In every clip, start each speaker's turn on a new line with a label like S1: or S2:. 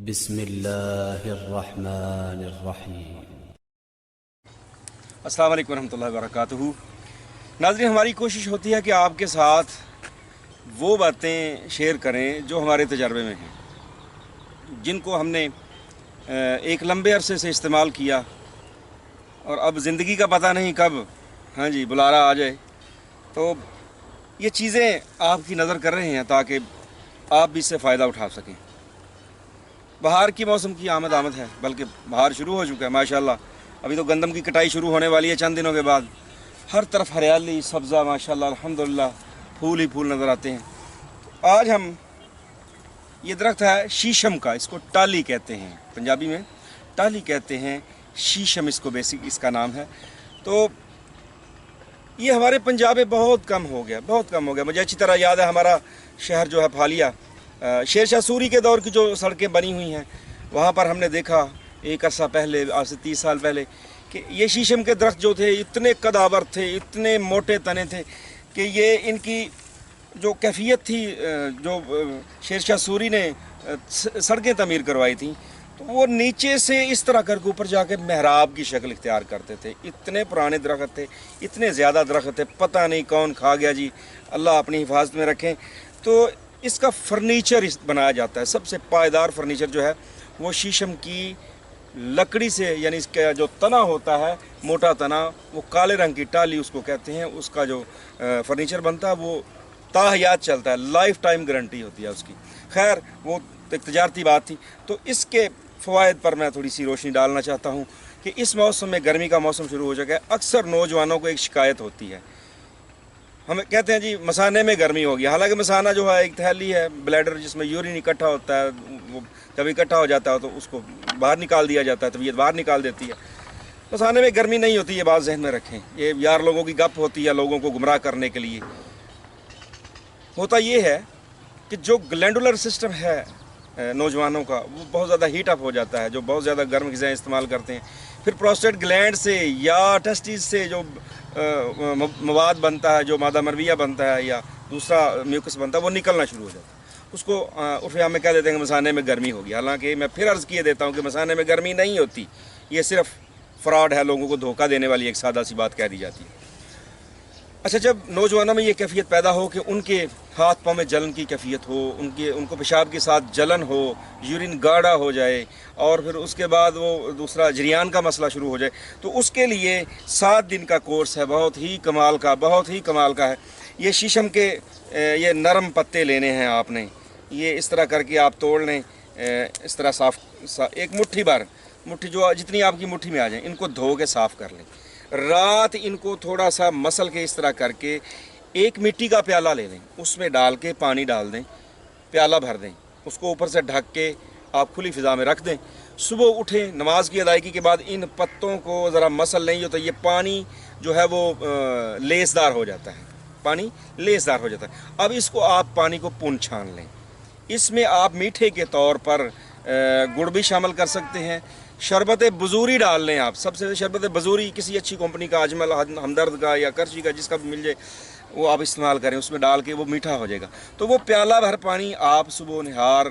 S1: بسم اللہ الرحمن الرحیم۔
S2: السلام علیکم ورحمۃ اللہ وبرکاتہ۔ ناظرین، ہماری کوشش ہوتی ہے کہ آپ کے ساتھ وہ باتیں شیئر کریں جو ہمارے تجربے میں ہیں، جن کو ہم نے ایک لمبے عرصے سے استعمال کیا اور اب زندگی کا پتہ نہیں کب بلارا آ جائے، تو یہ چیزیں آپ کی نظر کر رہے ہیں تاکہ آپ بھی اس سے فائدہ اٹھا سکیں۔ بہار کی موسم کی آمد ہے، بلکہ بہار شروع ہو چکا ہے ماشاءاللہ۔ ابھی تو گندم کی کٹائی شروع ہونے والی ہے چند دنوں کے بعد۔ ہر طرف ہریالی، سبزہ ماشاءاللہ الحمدللہ، پھول ہی پھول نظر آتے ہیں۔ آج ہم یہ درخت ہے شیشم کا، اس کو ٹالی کہتے ہیں، پنجابی میں ٹالی کہتے ہیں، شیشم اس کو بیسک اس کا نام ہے۔ تو یہ ہمارے پنجاب میں بہت کم ہو گیا۔ مجھے اچھی طرح یاد ہے ہمارا شہر جو ہے پھالیا، شیر شاہ سوری کے دور کی جو سڑکیں بنی ہوئی ہیں، وہاں پر ہم نے دیکھا ایک عرصہ پہلے، آج سے 30 سال پہلے، کہ یہ شیشم کے درخت جو تھے اتنے قدآور تھے، اتنے موٹے تنے تھے کہ یہ ان کی جو کیفیت تھی، جو شیر شاہ سوری نے سڑکیں تعمیر کروائی تھیں، تو وہ نیچے سے اس طرح کر کے اوپر جا کے محراب کی شکل اختیار کرتے تھے۔ اتنے پرانے درخت تھے، اتنے زیادہ درخت تھے، پتہ نہیں کون کھا گیا جی، اللہ اپنی حفاظت میں رکھیں۔ تو اس کا فرنیچر بنایا جاتا ہے، سب سے پائیدار فرنیچر جو ہے وہ شیشم کی لکڑی سے، یعنی اس کا جو تنا ہوتا ہے، موٹا تنا، وہ کالے رنگ کی ٹالی اس کو کہتے ہیں، اس کا جو فرنیچر بنتا ہے وہ تا حیات چلتا ہے، لائف ٹائم گارنٹی ہوتی ہے اس کی۔ خیر، وہ ایک تجارتی بات تھی۔ تو اس کے فوائد پر میں تھوڑی سی روشنی ڈالنا چاہتا ہوں کہ اس موسم میں، گرمی کا موسم شروع ہو چکا ہے، اکثر نوجوانوں کو ایک شکایت ہوتی ہے، ہم کہتے ہیں جی مثانے میں گرمی ہوگی۔ حالانکہ مثانہ جو ہے ایک تھیلی ہے، بلیڈر، جس میں یورین اکٹھا ہوتا ہے، وہ جب اکٹھا ہو جاتا ہے تو اس کو باہر نکال دیا جاتا ہے، طبیعت باہر نکال دیتی ہے۔ مثانے میں گرمی نہیں ہوتی، یہ بات ذہن میں رکھیں، یہ یار لوگوں کی گپ ہوتی ہے لوگوں کو گمراہ کرنے کے لیے۔ ہوتا یہ ہے کہ جو گلینڈولر سسٹم ہے نوجوانوں کا، وہ بہت زیادہ ہیٹ اپ ہو جاتا ہے، جو بہت زیادہ گرم غذائیں استعمال کرتے ہیں، پھر پروسٹیٹ گلینڈ سے یا ٹیسٹیز سے جو مواد بنتا ہے، جو مادہ مرویہ بنتا ہے یا دوسرا میوکس بنتا ہے، وہ نکلنا شروع ہو جاتا ہے۔ اس کو عرف عام میں کہہ دیتے ہیں کہ مثانے میں گرمی ہوگی۔ حالانکہ میں پھر عرض کیے دیتا ہوں کہ مثانے میں گرمی نہیں ہوتی، یہ صرف فراڈ ہے، لوگوں کو دھوکہ دینے والی ایک سادہ سی بات کہہ دی جاتی ہے۔ اچھا، جب نوجوانوں میں یہ کیفیت پیدا ہو کہ ان کے ہاتھ پاؤں میں جلن کی کیفیت ہو، ان کو پیشاب کے ساتھ جلن ہو، یورین گاڑھا ہو جائے، اور پھر اس کے بعد وہ دوسرا جریان کا مسئلہ شروع ہو جائے، تو اس کے لیے 7 دن کا کورس ہے، بہت ہی کمال کا ہے۔ یہ شیشم کے یہ نرم پتے لینے ہیں آپ نے، یہ اس طرح کر کے آپ توڑ لیں، اس طرح صاف ایک مٹھی جو جتنی آپ کی مٹھی میں آ جائیں، ان کو دھو کے صاف کر لیں۔ رات ان کو تھوڑا سا مسل کے اس طرح کر کے ایک مٹی کا پیالہ لے لیں، اس میں ڈال کے پانی ڈال دیں، پیالہ بھر دیں، اس کو اوپر سے ڈھک کے آپ کھلی فضا میں رکھ دیں۔ صبح اٹھیں، نماز کی ادائیگی کے بعد ان پتوں کو ذرا مسل لیں، تو یہ پانی جو ہے وہ لیسدار ہو جاتا ہے۔ اب اس کو آپ پانی کو پن چھان لیں، اس میں آپ میٹھے کے طور پر گڑ بھی شامل کر سکتے ہیں، شربت بزوری ڈال لیں آپ۔ سب سے شربت بزوری کسی اچھی کمپنی کا، اجمل، ہمدرد کا یا کرشی کا، جس کا بھی مل جائے وہ آپ استعمال کریں، اس میں ڈال کے وہ میٹھا ہو جائے گا۔ تو وہ پیالہ بھر پانی آپ صبح نہار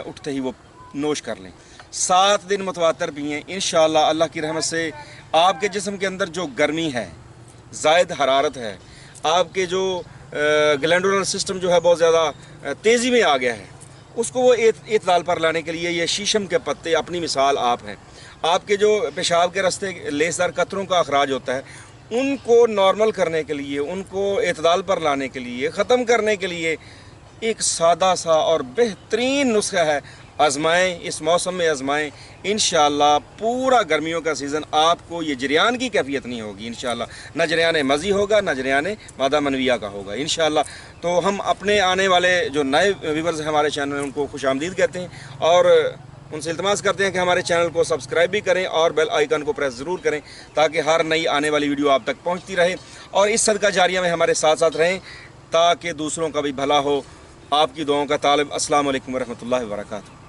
S2: اٹھتے ہی وہ نوش کر لیں، 7 دن متواتر پئیں۔ انشاءاللہ اللہ کی رحمت سے آپ کے جسم کے اندر جو گرمی ہے، زائد حرارت ہے، آپ کے جو گلینڈولر سسٹم جو ہے بہت زیادہ تیزی میں آ گیا ہے، اس کو وہ اعتدال پر لانے کے لیے یہ شیشم کے پتے اپنی مثال آپ ہیں۔ آپ کے جو پیشاب کے راستے لیسدار قطروں کا اخراج ہوتا ہے، ان کو نارمل کرنے کے لیے، ان کو اعتدال پر لانے کے لیے، ختم کرنے کے لیے ایک سادہ سا اور بہترین نسخہ ہے۔ آزمائیں، اس موسم میں آزمائیں، انشاءاللہ پورا گرمیوں کا سیزن آپ کو یہ جریان کی کیفیت نہیں ہوگی انشاءاللہ، نہ جریان مزی ہوگا، نہ جریان مادہ منویہ کا ہوگا انشاءاللہ۔ تو ہم اپنے آنے والے جو نئے ویورز ہیں ہمارے چینل میں، ان کو خوش آمدید کہتے ہیں، اور ان سے التماس کرتے ہیں کہ ہمارے چینل کو سبسکرائب بھی کریں اور بیل آئیکن کو پریس ضرور کریں، تاکہ ہر نئی آنے والی ویڈیو آپ تک پہنچتی رہے، اور اس صدقہ جاریہ میں ہمارے ساتھ رہیں تاکہ دوسروں کا بھی بھلا ہو۔ آپ کی دعاؤں کا طالب۔ السلام علیکم ورحمۃ اللہ وبرکاتہ۔